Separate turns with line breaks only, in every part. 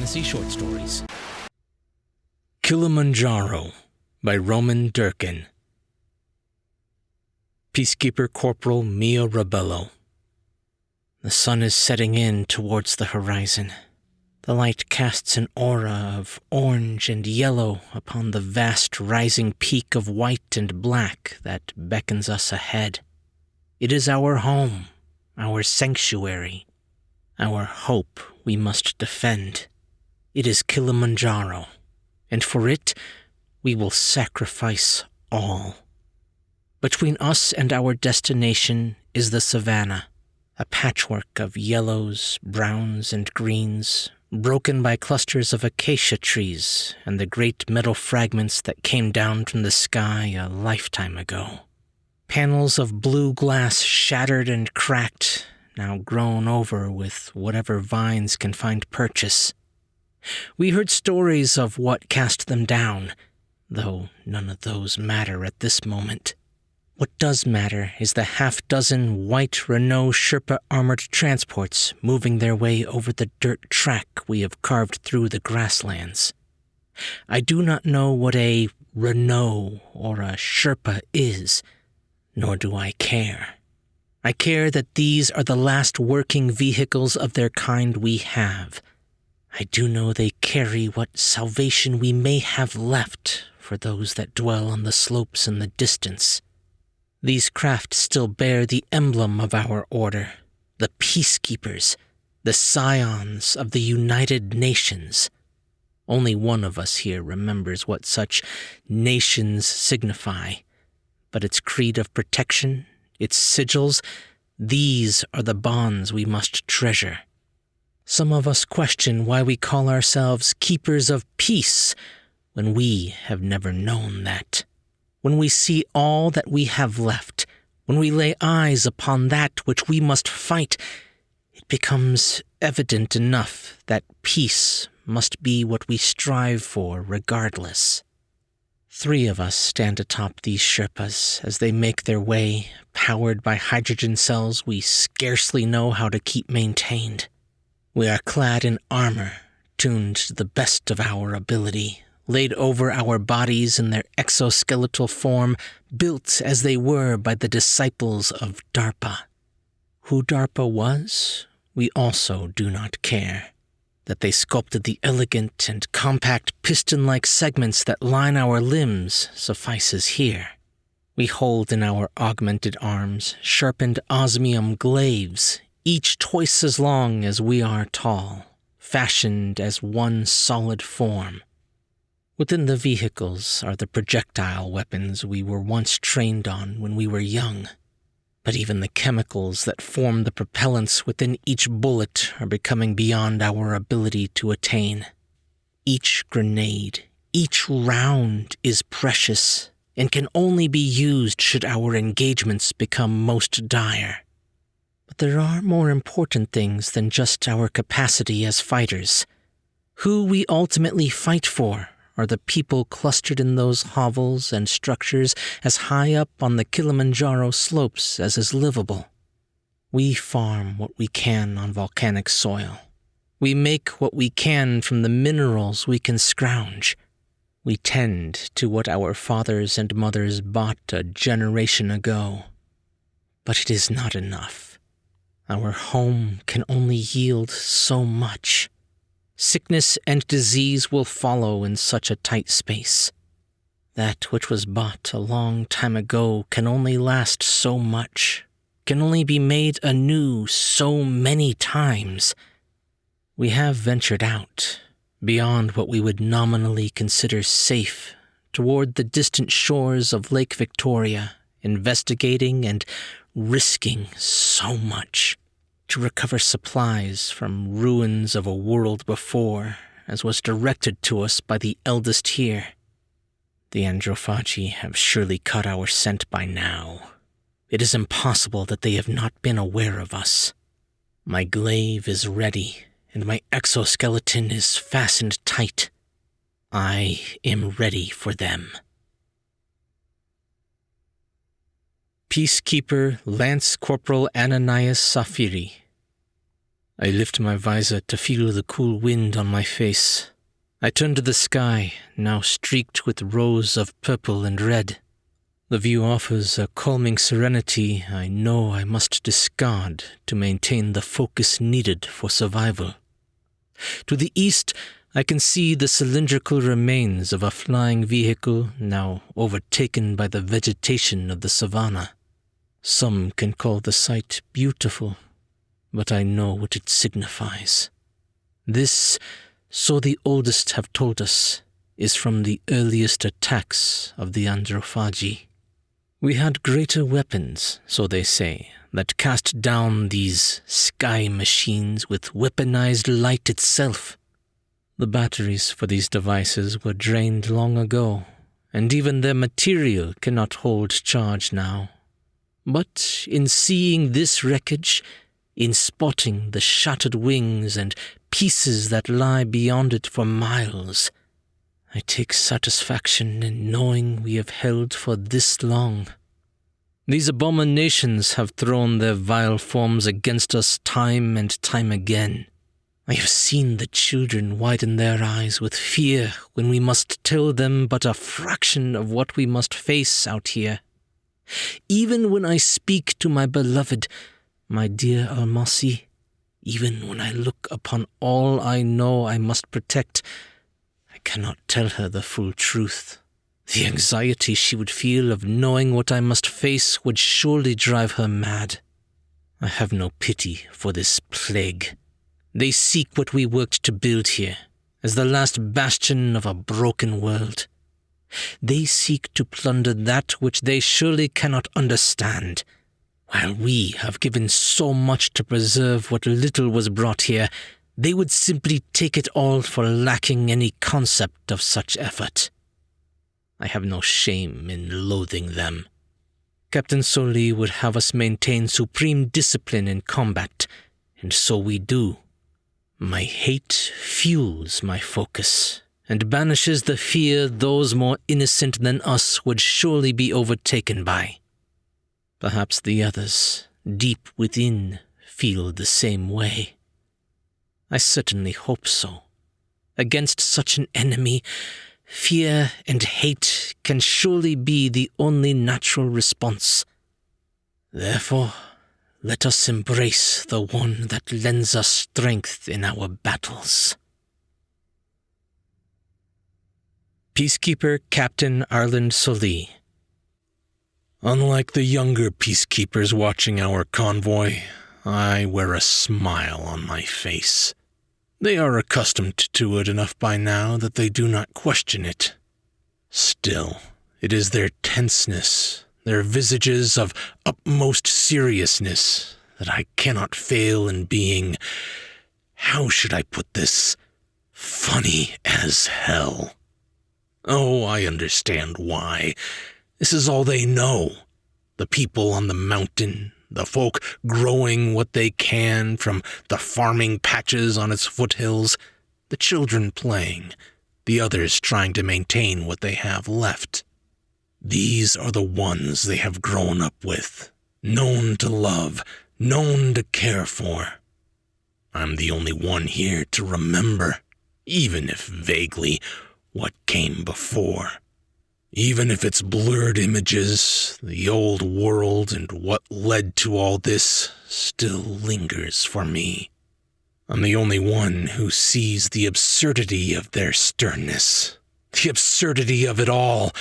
fantasy short stories. Kilimanjaro by Roman Durkan. Peacekeeper Corporal Mio Rebello. The sun is setting in towards the horizon. The light casts an aura of orange and yellow upon the vast rising peak of white and black that beckons us ahead. It is our home, our sanctuary, our hope we must defend. It is Kilimanjaro, and for it we will sacrifice all. Between us and our destination is the savannah, a patchwork of yellows, browns, and greens, broken by clusters of acacia trees and the great metal fragments that came down from the sky a lifetime ago. Panels of blue glass shattered and cracked, now grown over with whatever vines can find purchase. We heard stories of what cast them down, though none of those matter at this moment. What does matter is the half-dozen white Renault Sherpa armored transports moving their way over the dirt track we have carved through the grasslands. I do not know what a Renault or a Sherpa is, nor do I care. I care that these are the last working vehicles of their kind we have. I do know they carry what salvation we may have left for those that dwell on the slopes in the distance. These craft still bear the emblem of our order, the peacekeepers, the scions of the United Nations. Only one of us here remembers what such nations signify, but its creed of protection, its sigils, these are the bonds we must treasure. Some of us question why we call ourselves keepers of peace when we have never known that. When we see all that we have left, when we lay eyes upon that which we must fight, it becomes evident enough that peace must be what we strive for regardless. 3 of us stand atop these Sherpas as they make their way, powered by hydrogen cells we scarcely know how to keep maintained. We are clad in armor, tuned to the best of our ability, laid over our bodies in their exoskeletal form, built as they were by the disciples of DARPA. Who DARPA was, we also do not care. That they sculpted the elegant and compact piston-like segments that line our limbs suffices here. We hold in our augmented arms sharpened osmium glaives, each twice as long as we are tall, fashioned as one solid form. Within the vehicles are the projectile weapons we were once trained on when we were young. But even the chemicals that form the propellants within each bullet are becoming beyond our ability to attain. Each grenade, each round is precious and can only be used should our engagements become most dire. But there are more important things than just our capacity as fighters. Who we ultimately fight for are the people clustered in those hovels and structures as high up on the Kilimanjaro slopes as is livable. We farm what we can on volcanic soil. We make what we can from the minerals we can scrounge. We tend to what our fathers and mothers bought a generation ago. But it is not enough. Our home can only yield so much. Sickness and disease will follow in such a tight space. That which was bought a long time ago can only last so much, can only be made anew so many times. We have ventured out, beyond what we would nominally consider safe, toward the distant shores of Lake Victoria, investigating and risking so much. To recover supplies from ruins of a world before, as was directed to us by the eldest here. The anthrophagy have surely caught our scent by now. It is impossible that they have not been aware of us. My glaive is ready, and my exoskeleton is fastened tight. I am ready for them. Peacekeeper Lance Corporal Ananias Safiri. I lift my visor to feel the cool wind on my face. I turn to the sky, now streaked with rows of purple and red. The view offers a calming serenity I know I must discard to maintain the focus needed for survival. To the east, I can see the cylindrical remains of a flying vehicle now overtaken by the vegetation of the savanna. Some can call the sight beautiful, but I know what it signifies. This, so the oldest have told us, is from the earliest attacks of the anthology. We had greater weapons, so they say, that cast down these sky machines with weaponized light itself. The batteries for these devices were drained long ago, and even their material cannot hold charge now. But in seeing this wreckage, in spotting the shattered wings and pieces that lie beyond it for miles, I take satisfaction in knowing we have held for this long. These abominations have thrown their vile forms against us time and time again. I have seen the children widen their eyes with fear when we must tell them but a fraction of what we must face out here. Even when I speak to my beloved, my dear Almasi, even when I look upon all I know I must protect, I cannot tell her the full truth. The anxiety she would feel of knowing what I must face would surely drive her mad. I have no pity for this plague. They seek what we worked to build here, as the last bastion of a broken world. They seek to plunder that which they surely cannot understand. While we have given so much to preserve what little was brought here, they would simply take it all for lacking any concept of such effort. I have no shame in loathing them. Captain Soli would have us maintain supreme discipline in combat, and so we do. My hate fuels my focus, and banishes the fear those more innocent than us would surely be overtaken by. Perhaps the others, deep within, feel the same way. I certainly hope so. Against such an enemy, fear and hate can surely be the only natural response. Therefore, let us embrace the one that lends us strength in our battles. Peacekeeper Captain Arland Soli. Unlike the younger peacekeepers watching our convoy, I wear a smile on my face. They are accustomed to it enough by now that they do not question it. Still, it is their tenseness, their visages of utmost seriousness, that I cannot fail in being, how should I put this, funny as hell. Oh, I understand why. This is all they know. The people on the mountain, the folk growing what they can from the farming patches on its foothills, the children playing, the others trying to maintain what they have left. These are the ones they have grown up with, known to love, known to care for. I'm the only one here to remember, even if vaguely, what came before. Even if it's blurred images, the old world and what led to all this still lingers for me. I'm the only one who sees the absurdity of their sternness, the absurdity of it all,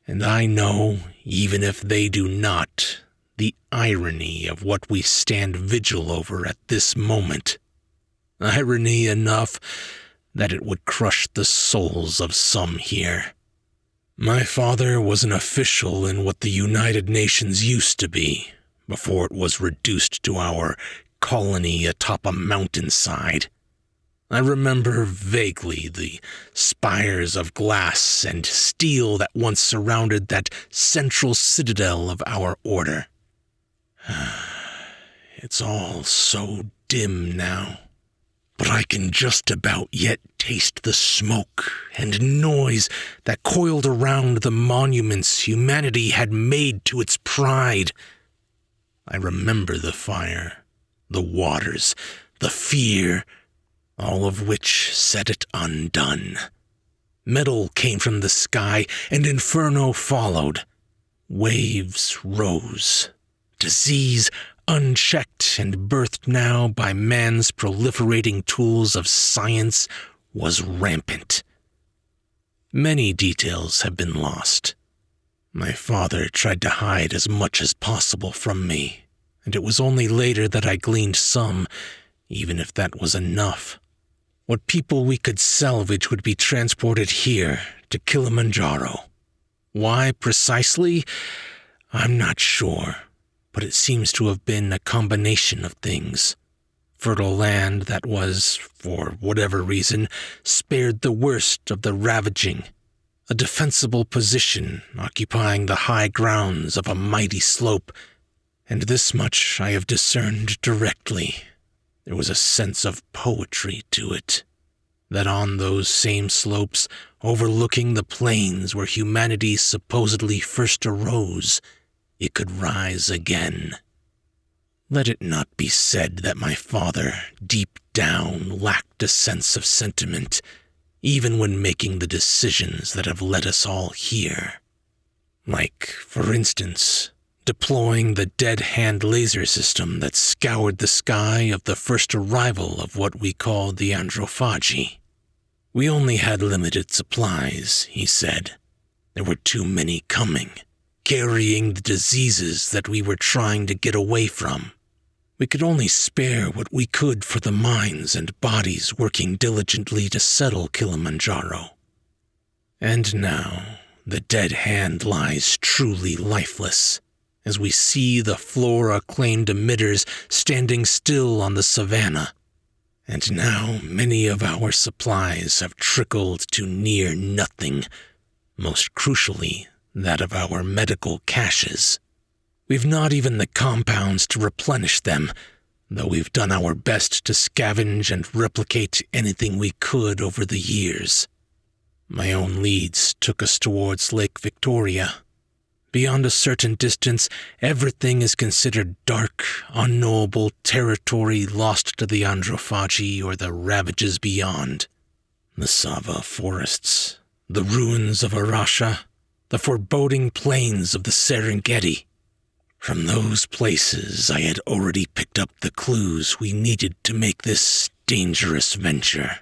and I know, even if they do not, the irony of what we stand vigil over at this moment. Irony enough that it would crush the souls of some here. My father was an official in what the United Nations used to be, before it was reduced to our colony atop a mountainside. I remember vaguely the spires of glass and steel that once surrounded that central citadel of our order. It's all so dim now. But I can just about yet taste the smoke and noise that coiled around the monuments humanity had made to its pride. I remember the fire, the waters,
the fear, all of which set it undone. Metal came from the sky, and inferno followed. Waves rose. Disease, unchecked and birthed now by man's proliferating tools of science, was rampant. Many details have been lost. My father tried to hide as much as possible from me, and it was only later that I gleaned some, even if that was enough. What people we could salvage would be transported here, to Kilimanjaro. Why precisely? I'm not sure, but it seems to have been a combination of things. Fertile land that was, for whatever reason, spared the worst of the ravaging. A defensible position occupying the high grounds of a mighty slope, and this much I have discerned directly. There was a sense of poetry to it, that on those same slopes, overlooking the plains where humanity supposedly first arose, it could rise again. Let it not be said that my father, deep down, lacked a sense of sentiment, even when making the decisions that have led us all here. Like, for instance, deploying the dead-hand laser system that scoured the sky of the first arrival of what we called the anthology. We only had limited supplies, he said. There were too many coming, carrying the diseases that we were trying to get away from. We could only spare what we could for the minds and bodies working diligently to settle Kilimanjaro. And now, the dead hand lies truly lifeless, as we see the flora-claimed emitters standing still on the savannah. And now many of our supplies have trickled to near nothing, most crucially, that of our medical caches. We've not even the compounds to replenish them, though we've done our best to scavenge and replicate anything we could over the years. My own leads took us towards Lake Victoria. Beyond a certain distance, everything is considered dark, unknowable territory lost to the anthology or the ravages beyond. The Sava forests, the ruins of Arasha, the foreboding plains of the Serengeti. From those places I had already picked up the clues we needed to make this dangerous venture.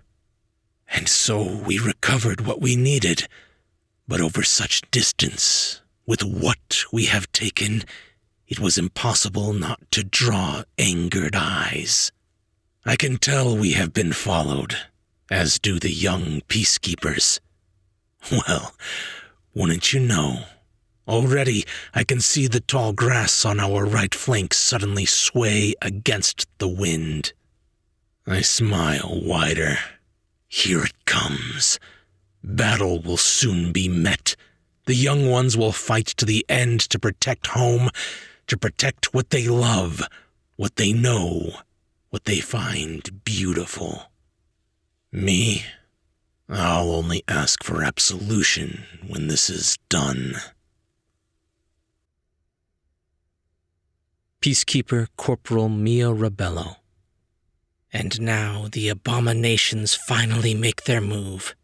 And so we recovered what we needed, but over such distance, with what we have taken, it was impossible not to draw angered eyes. I can tell we have been followed, as do the young peacekeepers. Well, wouldn't you know? Already I can see the tall grass on our right flank suddenly sway against the wind. I smile wider. Here it comes. Battle will soon be met. The young ones will fight to the end to protect home, to protect what they love, what they know, what they find beautiful. Me? I'll only ask for absolution when this is done.
Peacekeeper Corporal Mio Rebello. And now the abominations finally make their move.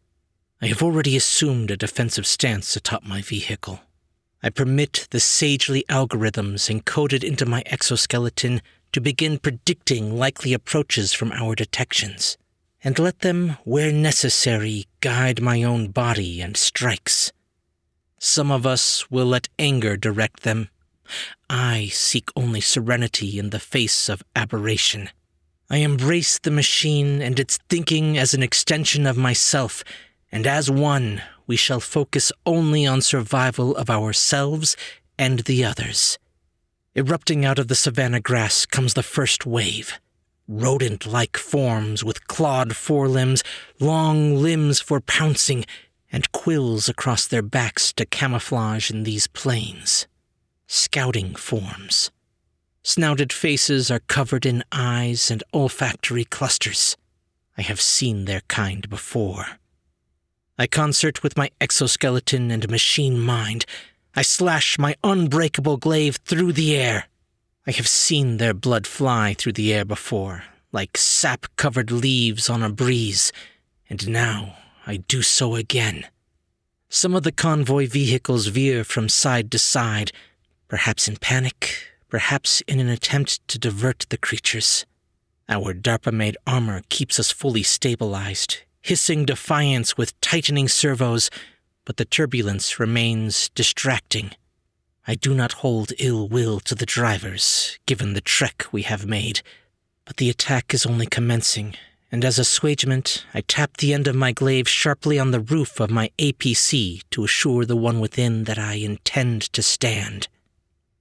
I have already assumed a defensive stance atop my vehicle. I permit the sagely algorithms encoded into my exoskeleton to begin predicting likely approaches from our detections, and let them, where necessary, guide my own body and strikes. Some of us will let anger direct them. I seek only serenity in the face of aberration. I embrace the machine and its thinking as an extension of myself, and as one, we shall focus only on survival of ourselves and the others. Erupting out of the savanna grass comes the first wave. Rodent-like forms with clawed forelimbs, long limbs for pouncing, and quills across their backs to camouflage in these plains. Scouting forms. Snouted faces are covered in eyes and olfactory clusters. I have seen their kind before. I concert with my exoskeleton and machine mind. I slash my unbreakable glaive through the air. I have seen their blood fly through the air before, like sap-covered leaves on a breeze, and now I do so again. Some of the convoy vehicles veer from side to side, perhaps in panic, perhaps in an attempt to divert the creatures. Our DARPA-made armor keeps us fully stabilized, hissing defiance with tightening servos, but the turbulence remains distracting. I do not hold ill will to the drivers, given the trek we have made, but the attack is only commencing, and as assuagement, I tap the end of my glaive sharply on the roof of my APC to assure the one within that I intend to stand.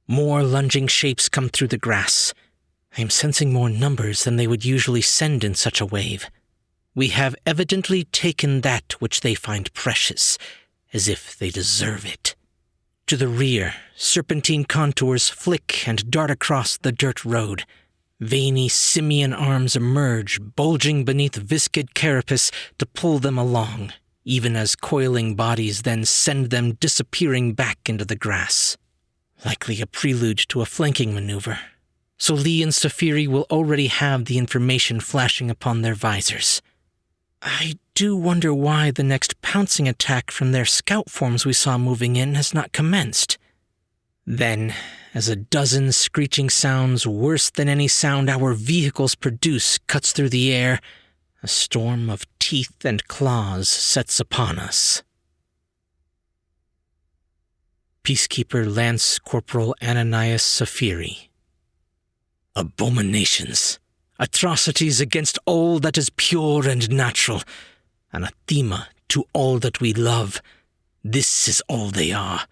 More lunging shapes come through the grass. I am sensing more numbers than they would usually send in such a wave. We have evidently taken that which they find precious, as if they deserve it. To the rear, serpentine contours flick and dart across the dirt road. Veiny simian arms emerge, bulging beneath viscid carapace to pull them along, even as coiling bodies then send them disappearing back into the grass. Likely a prelude to a flanking maneuver. So Lee and Safiri will already have the information flashing upon their visors. I do wonder why the next pouncing attack from their scout forms we saw moving in has not commenced. Then, as a dozen screeching sounds worse than any sound our vehicles produce cuts through the air, a storm of teeth and claws sets upon us. Peacekeeper Lance Corporal Ananias Safiri. Abominations. Atrocities against all that is pure and natural. Anathema to all that we love. This is all they are.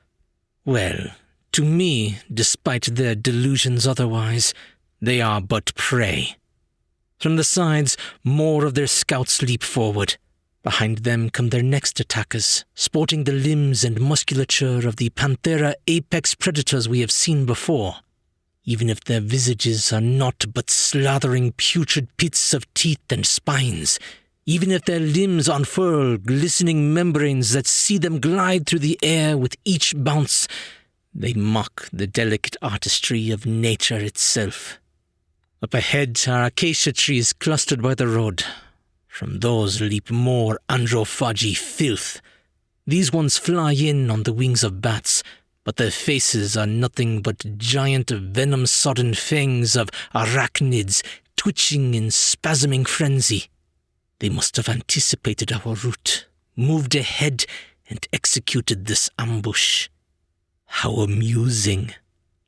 Well, to me, despite their delusions otherwise, they are but prey. From the sides, more of their scouts leap forward. Behind them come their next attackers, sporting the limbs and musculature of the Panthera apex predators we have seen before. Even if their visages are naught but slathering putrid pits of teeth and spines, even if their limbs unfurl glistening membranes that see them glide through the air with each bounce, they mock the delicate artistry of nature itself. Up ahead are acacia trees clustered by the road. From those leap more androphagy filth. These ones fly in on the wings of bats, but their faces are nothing but giant venom-sodden fangs of arachnids twitching in spasming frenzy. They must have anticipated our route, moved ahead, and executed this ambush. How amusing.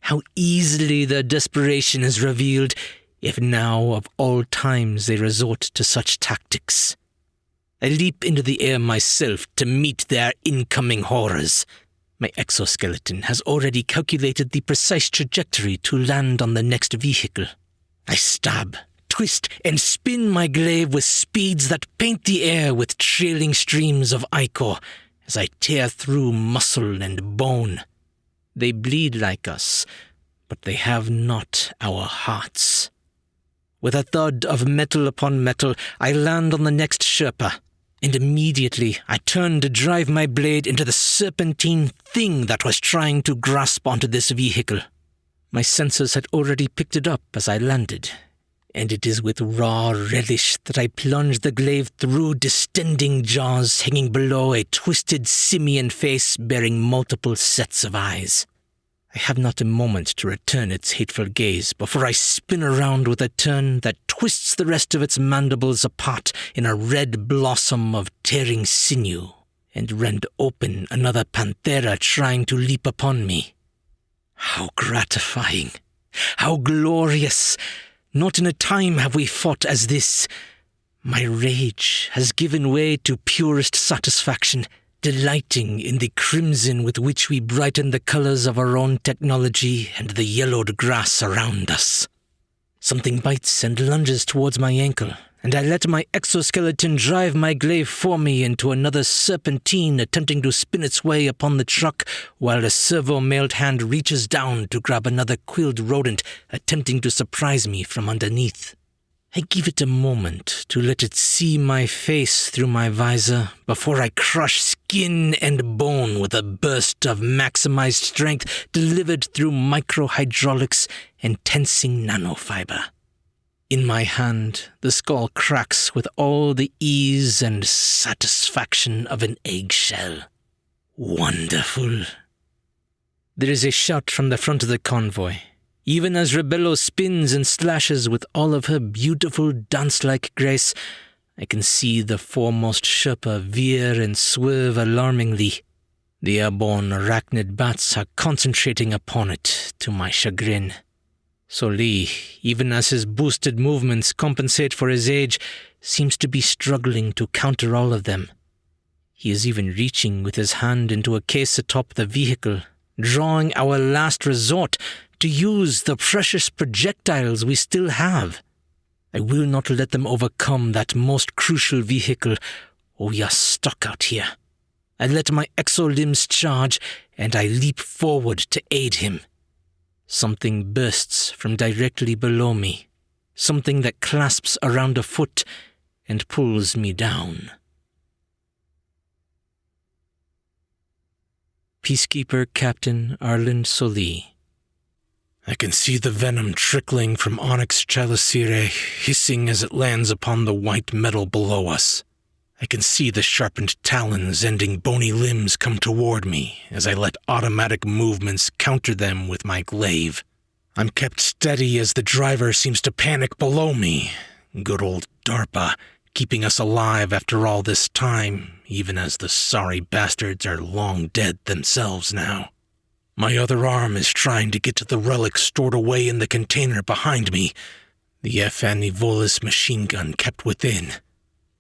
How easily their desperation is revealed, if now of all times they resort to such tactics. I leap into the air myself to meet their incoming horrors. My exoskeleton has already calculated the precise trajectory to land on the next vehicle. I stab, twist, and spin my glaive with speeds that paint the air with trailing streams of ichor as I tear through muscle and bone. They bleed like us, but they have not our hearts. With a thud of metal upon metal, I land on the next Sherpa, and immediately I turn to drive my blade into the serpentine thing that was trying to grasp onto this vehicle. My senses had already picked it up as I landed, and it is with raw relish that I plunge the glaive through distending jaws hanging below a twisted simian face bearing multiple sets of eyes. I have not a moment to return its hateful gaze before I spin around with a turn that twists the rest of its mandibles apart in a red blossom of tearing sinew, and rend open another panthera trying to leap upon me. How gratifying! How glorious! Not in a time have we fought as this. My rage has given way to purest satisfaction, delighting in the crimson with which we brighten the colors of our own technology and the yellowed grass around us. Something bites and lunges towards my ankle, and I let my exoskeleton drive my glaive for me into another serpentine attempting to spin its way upon the truck, while a servo-mailed hand reaches down to grab another quilled rodent attempting to surprise me from underneath. I give it a moment to let it see my face through my visor before I crush skin and bone with a burst of maximized strength delivered through microhydraulics and tensing nanofiber. In my hand, the skull cracks with all the ease and satisfaction of an eggshell. Wonderful. There is a shout from the front of the convoy, even as Rebello spins and slashes with all of her beautiful dance-like grace. I can see the foremost Sherpa veer and swerve alarmingly. The airborne arachnid bats are concentrating upon it, to my chagrin. Soli, even as his boosted movements compensate for his age, seems to be struggling to counter all of them. He is even reaching with his hand into a case atop the vehicle, drawing our last resort to use the precious projectiles we still have. I will not let them overcome that most crucial vehicle, or we are stuck out here. I let my exolimbs charge, and I leap forward to aid him. Something bursts from directly below me, something that clasps around a foot and pulls me down. Peacekeeper Captain Arlen Soli.
I can see the venom trickling from Onyx Chalicere, hissing as it lands upon the white metal below us. I can see the sharpened talons ending bony limbs come toward me as I let automatic movements counter them with my glaive. I'm kept steady as the driver seems to panic below me. Good old DARPA, keeping us alive after all this time, even as the sorry bastards are long dead themselves now. My other arm is trying to get to the relic stored away in the container behind me, the Anivolis machine gun kept within.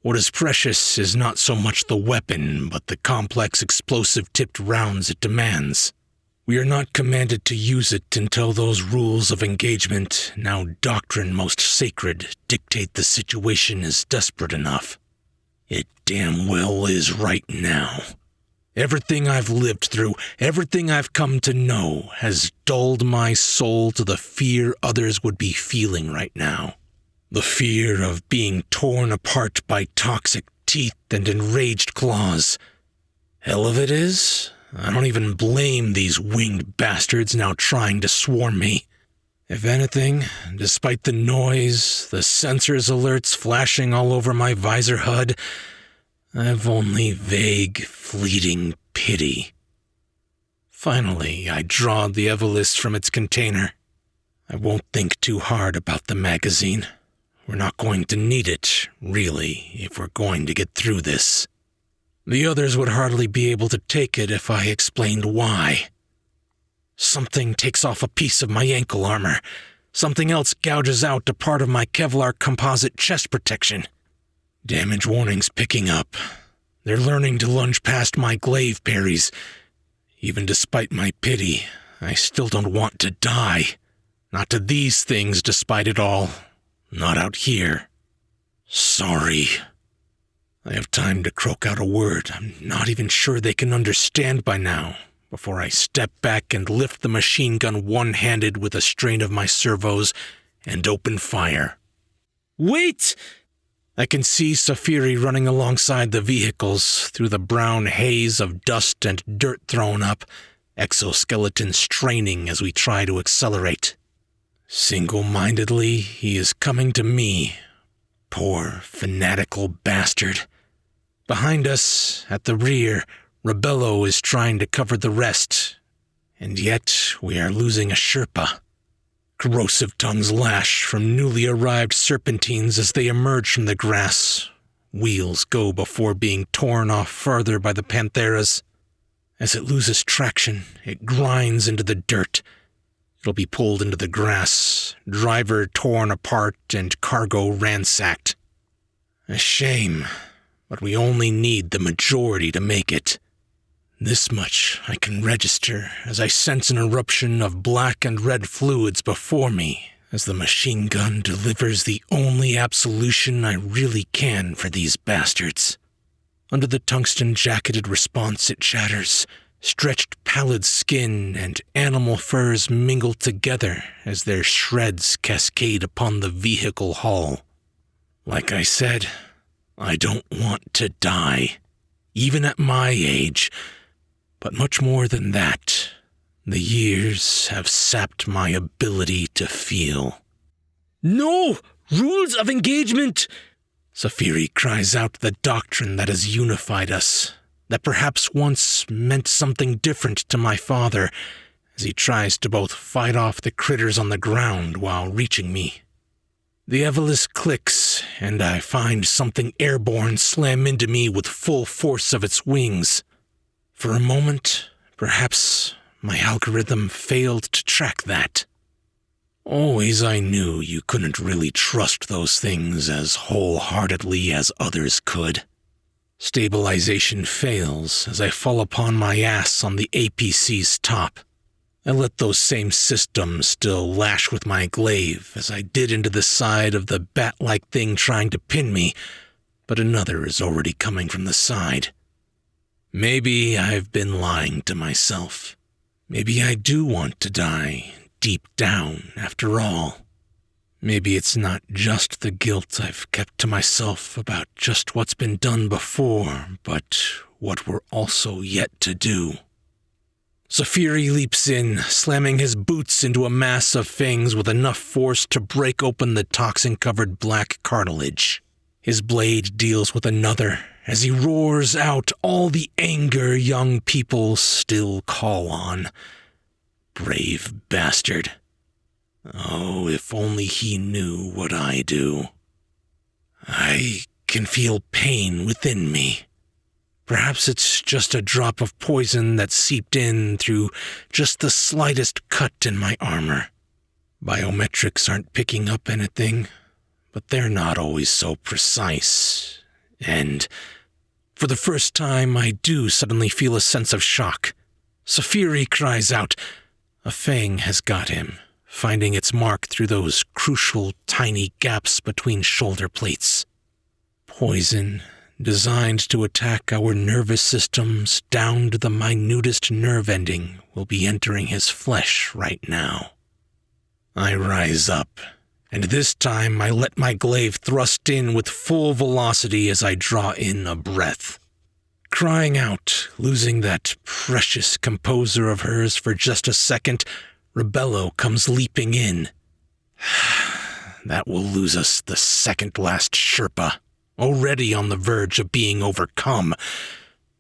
What is precious is not so much the weapon, but the complex explosive-tipped rounds it demands. We are not commanded to use it until those rules of engagement, now doctrine most sacred, dictate the situation is desperate enough. It damn well is right now. Everything I've lived through, everything I've come to know, has dulled my soul to the fear others would be feeling right now. The fear of being torn apart by toxic teeth and enraged claws. Hell of it is, I don't even blame these winged bastards now trying to swarm me. If anything, despite the noise, the sensors alerts flashing all over my visor HUD, I've only vague, fleeting pity. Finally, I draw the Evolist from its container. I won't think too hard about the magazine. We're not going to need it, really, if we're going to get through this. The others would hardly be able to take it if I explained why. Something takes off a piece of my ankle armor. Something else gouges out a part of my Kevlar composite chest protection. Damage warnings picking up. They're learning to lunge past my glaive parries. Even despite my pity, I still don't want to die. Not to these things despite it all. Not out here. Sorry. I have time to croak out a word I'm not even sure they can understand by now, before I step back and lift the machine gun one-handed with a strain of my servos and open fire. Wait! I can see Safiri running alongside the vehicles through the brown haze of dust and dirt thrown up, exoskeleton straining as we try to accelerate. Single-mindedly, he is coming to me. Poor, fanatical bastard. Behind us, at the rear, Rebello is trying to cover the rest. And yet, we are losing a Sherpa. Corrosive tongues lash from newly arrived serpentines as they emerge from the grass. Wheels go before being torn off further by the Pantheras. As it loses traction, it grinds into the dirt. It'll be pulled into the grass, driver torn apart and cargo ransacked. A shame, but we only need the majority to make it. This much I can register as I sense an eruption of black and red fluids before me as the machine gun delivers the only absolution I really can for these bastards. Under the tungsten-jacketed response it shatters. Stretched pallid skin and animal furs mingle together as their shreds cascade upon the vehicle hull. Like I said, I don't want to die, even at my age, but much more than that, the years have sapped my ability to feel.
No!
Rules of engagement! Safiri cries out the doctrine that has unified us, that perhaps once meant something different to my father, as he tries to both fight off the critters on the ground while reaching me. The Evolus clicks, and I find something airborne slam into me with full force of its wings. For a moment, perhaps my algorithm failed to track that. Always I knew you couldn't really trust those things as wholeheartedly as others could. Stabilization fails as I fall upon my ass on the APC's top. I let those same systems still lash with my glaive as I did into the side of the bat-like thing trying to pin me, but another is already coming from the side. Maybe I've been lying to myself. Maybe I do want to die, deep down, after all. Maybe it's not just the guilt I've kept to myself about just what's been done before, but what we're also yet to do. Safiri leaps in, slamming his boots into a mass of fangs with enough force to break open the toxin-covered black cartilage. His blade deals with another as he roars out all the anger young people still call on. Brave bastard. Oh, if only he knew what I do. I can feel pain within me. Perhaps it's just a drop of poison that seeped in through just the slightest cut in my armor. Biometrics aren't picking up anything, but they're not always so precise. And for the first time, I do suddenly feel a sense of shock. Safiri cries out. A fang has got him, finding its mark through those crucial tiny gaps between shoulder plates. Poison, designed to attack our nervous systems down to the minutest nerve ending, will be entering his flesh right now. I rise up, and this time I let my glaive thrust in with full velocity as I draw in a breath. Crying out, losing that precious composer of hers for just a second, Rebello comes leaping in. That will lose us the second last Sherpa, already on the verge of being overcome,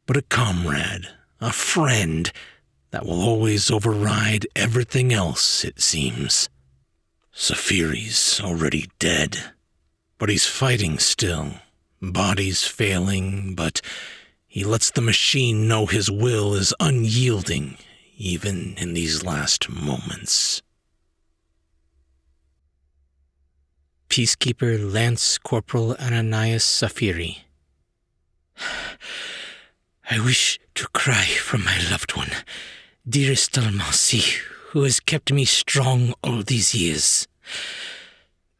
but a comrade, a friend, that will always override everything else, it seems. Safiri's already dead, but he's fighting still, body's failing, but he lets the machine know his will is unyielding, even in these last moments.
Peacekeeper Lance Corporal Ananias Safiri. I wish to cry for my loved one, dearest Almasi, who has kept me strong all these years.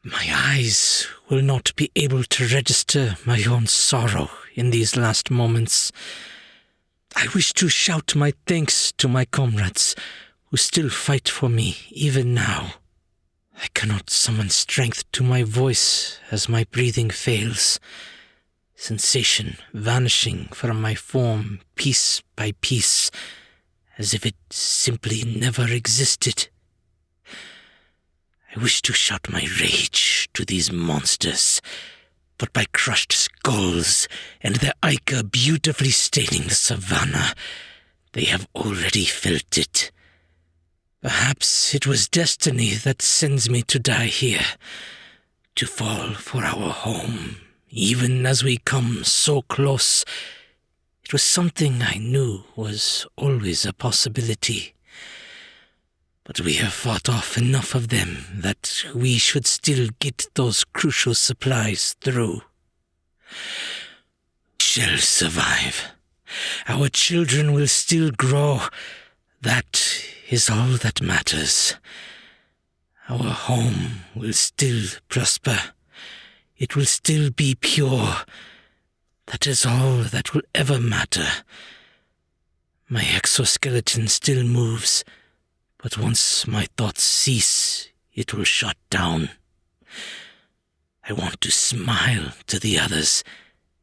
My eyes will not be able to register my own sorrow in these last moments. I wish to shout my thanks to my comrades who still fight for me even now. I cannot summon strength to my voice as my breathing fails, sensation vanishing from my form piece by piece, as if it simply never existed. I wish to shout my rage to these monsters, but by crushed skulls and their ichor beautifully staining the savannah, they have already felt it. Perhaps it was destiny that sends me to die here, to fall for our home, even as we come so close. It was something I knew was always a possibility. But we have fought off enough of them that we should still get those crucial supplies through. We shall survive. Our children will still grow. That is all that matters. Our home will still prosper. It will still be pure. That is all that will ever matter. My exoskeleton still moves, but once my thoughts cease, it will shut down. I want to smile to the others,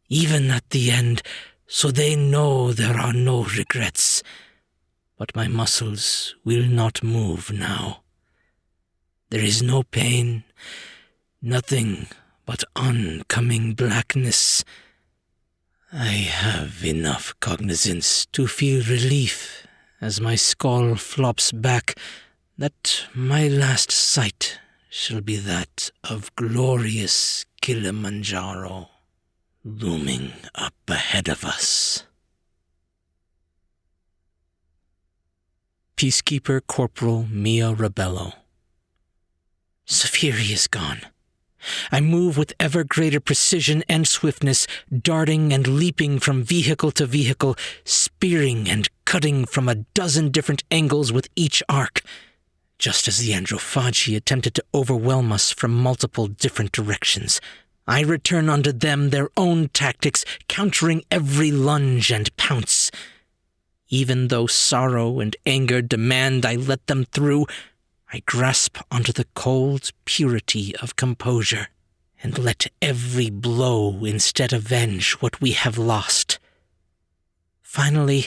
even at the end, so they know there are no regrets. But my muscles will not move now. There is no pain, Nothing but oncoming blackness. I have enough cognizance to feel relief as my skull flops back that my last sight shall be that of glorious Kilimanjaro looming up ahead of us. Peacekeeper Corporal Mia Rebello. Safiri is gone. I move with ever greater precision and swiftness, darting and leaping from vehicle to vehicle, spearing and cutting from a dozen different angles with each arc, just as the anthology attempted to overwhelm us from multiple different directions. I return unto them their own tactics, countering every lunge and pounce. Even though sorrow and anger demand I let them through, I grasp onto the cold purity of composure, and let every blow instead avenge what we have lost. Finally,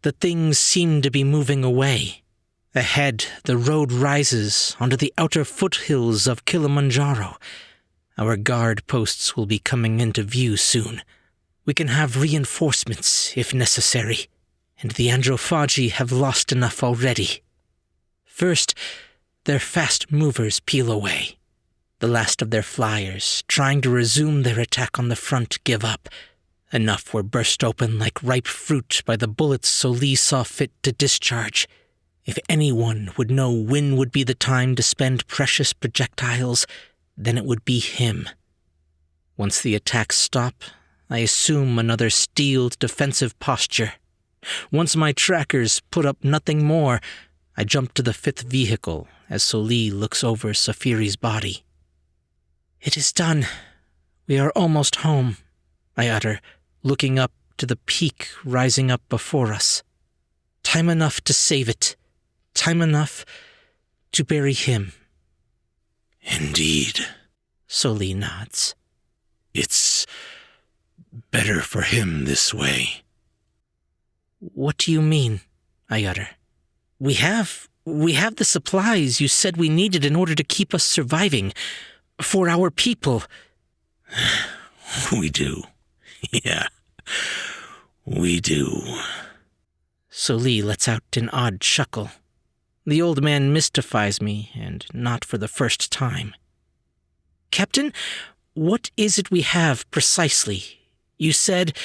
the things seem to be moving away. Ahead, the road rises onto the outer foothills of Kilimanjaro. Our guard posts will be coming into view soon. We can have reinforcements if necessary, and the anthology have lost enough already. First, their fast movers peel away. The last of their flyers, trying to resume their attack on the front, give up. Enough were burst open like ripe fruit by the bullets Soli saw fit to discharge. If anyone would know when would be the time to spend precious projectiles, then it would be him. Once the attacks stop, I assume another steeled defensive posture. Once my trackers put up nothing more, I jump to the fifth vehicle as Soli looks over Safiri's body. It is done. We are almost home, I utter, looking up to the peak rising up before us. Time enough to save it. Time enough to bury him.
Indeed,
Soli nods.
It's better for him this way.
What do you mean? I utter. We have the supplies you said we needed in order to keep us surviving. For our people.
We do. Yeah, we do.
Soli lets out an odd chuckle. The old man mystifies me, and not for the first time. Captain, what is it we have precisely? You said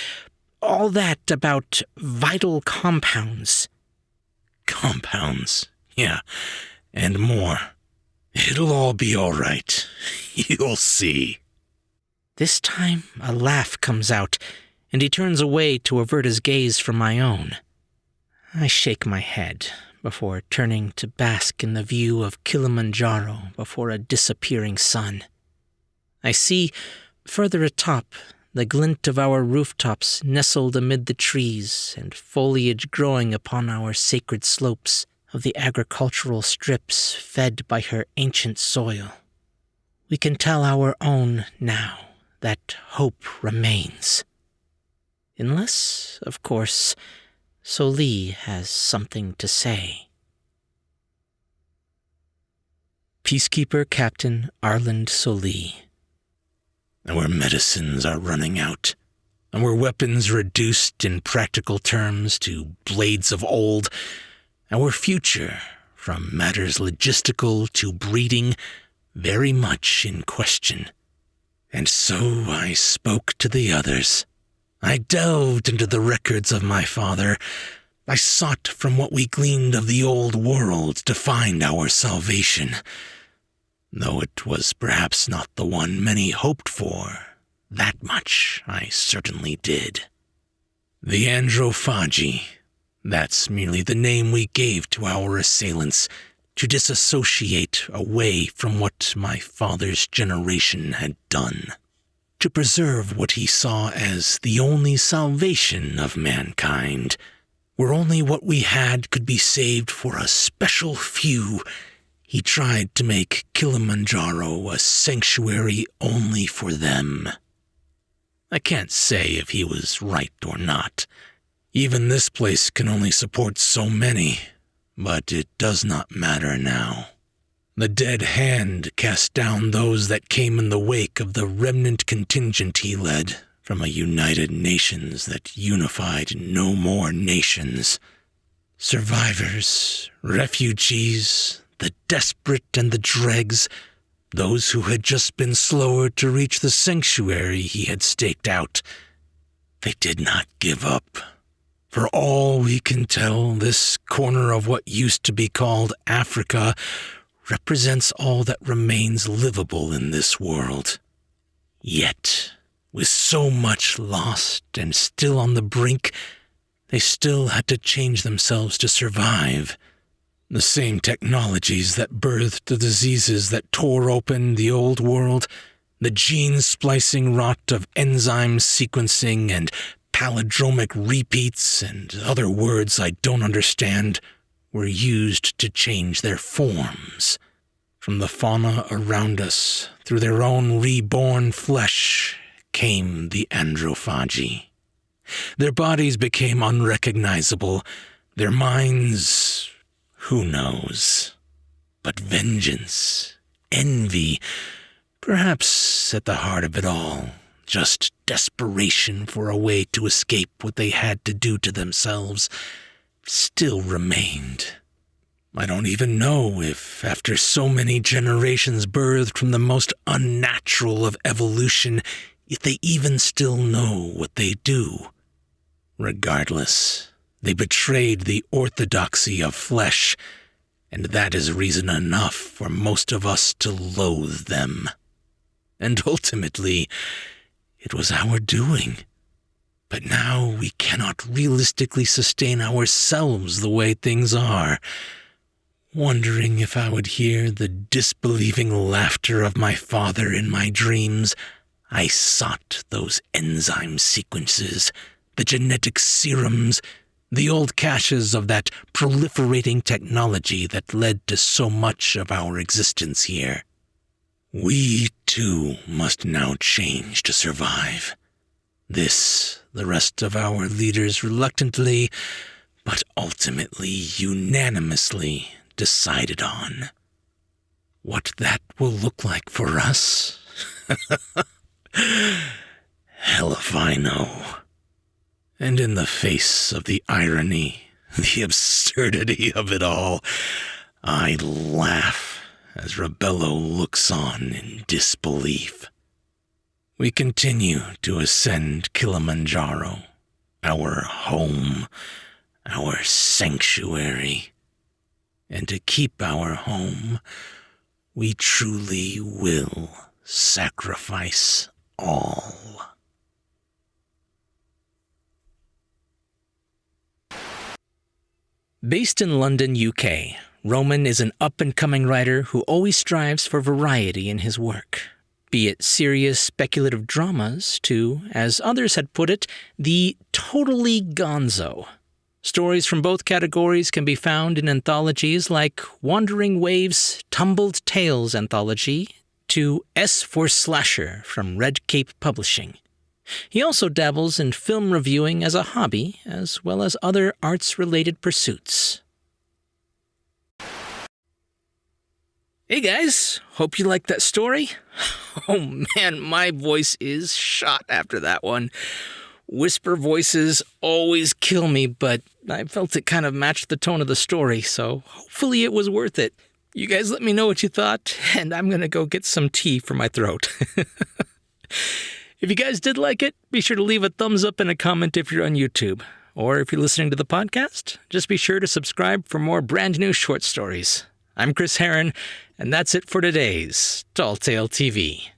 all that about vital compounds.
Compounds, yeah, and more. It'll all be all right. You'll see.
This time, a laugh comes out, and he turns away to avert his gaze from my own. I shake my head before turning to bask in the view of Kilimanjaro before a disappearing sun. I see, further atop, the glint of our rooftops nestled amid the trees and foliage growing upon our sacred slopes of the agricultural strips fed by her ancient soil. We can tell our own now that hope remains. Unless, of course, Soli has something to say. Peacekeeper Captain Arland Soli.
Our medicines are running out. Our weapons reduced in practical terms to blades of old. Our future, from matters logistical to breeding, very much in question. And so I spoke to the others. I delved into the records of my father. I sought from what we gleaned of the old world to find our salvation. Though it was perhaps not the one many hoped for, that much I certainly did. The anthology, that's merely the name we gave to our assailants, to disassociate away from what my father's generation had done, to preserve what he saw as the only salvation of mankind, where only what we had could be saved for a special few. He tried to make Kilimanjaro a sanctuary only for them. I can't say if he was right or not. Even this place can only support so many, but it does not matter now. The dead hand cast down those that came in the wake of the remnant contingent he led from a united nations that unified no more nations. Survivors, refugees, the desperate and the dregs, those who had just been slower to reach the sanctuary he had staked out. They did not give up. For all we can tell, this corner of what used to be called Africa represents all that remains livable in this world. Yet, with so much lost and still on the brink, they still had to change themselves to survive. The same technologies that birthed the diseases that tore open the old world, the gene-splicing rot of enzyme sequencing and palindromic repeats and other words I don't understand, were used to change their forms. From the fauna around us, through their own reborn flesh, came the anthrophagy. Their bodies became unrecognizable, their minds, who knows? But vengeance, envy, perhaps at the heart of it all, just desperation for a way to escape what they had to do to themselves, still remained. I don't even know if, after so many generations birthed from the most unnatural of evolution, if they even still know what they do. Regardless, they betrayed the orthodoxy of flesh, and that is reason enough for most of us to loathe them. And ultimately, it was our doing. But now we cannot realistically sustain ourselves the way things are. Wondering if I would hear the disbelieving laughter of my father in my dreams, I sought those enzyme sequences, the genetic serums, the old caches of that proliferating technology that led to so much of our existence here. We, too, must now change to survive. This, the rest of our leaders reluctantly, but ultimately unanimously decided on. What that will look like for us? Hell if I know. And in the face of the irony, the absurdity of it all, I laugh as Rebello looks on in disbelief. We continue to ascend Kilimanjaro, our home, our sanctuary. And to keep our home, we truly will sacrifice all.
Based in London, UK, Roman is an up-and-coming writer who always strives for variety in his work, be it serious speculative dramas to, as others had put it, the totally gonzo. Stories from both categories can be found in anthologies like Wandering Waves' Tumbled Tales anthology to S for Slasher from Red Cape Publishing. He also dabbles in film reviewing as a hobby, as well as other arts-related pursuits. Hey guys, hope you liked that story. Oh man, my voice is shot after that one. Whisper voices always kill me, but I felt it kind of matched the tone of the story, so hopefully it was worth it. You guys let me know what you thought, and I'm going to go get some tea for my throat. If you guys did like it, be sure to leave a thumbs up and a comment if you're on YouTube. Or if you're listening to the podcast, just be sure to subscribe for more brand new short stories. I'm Chris Herron, and that's it for today's Tall Tale TV.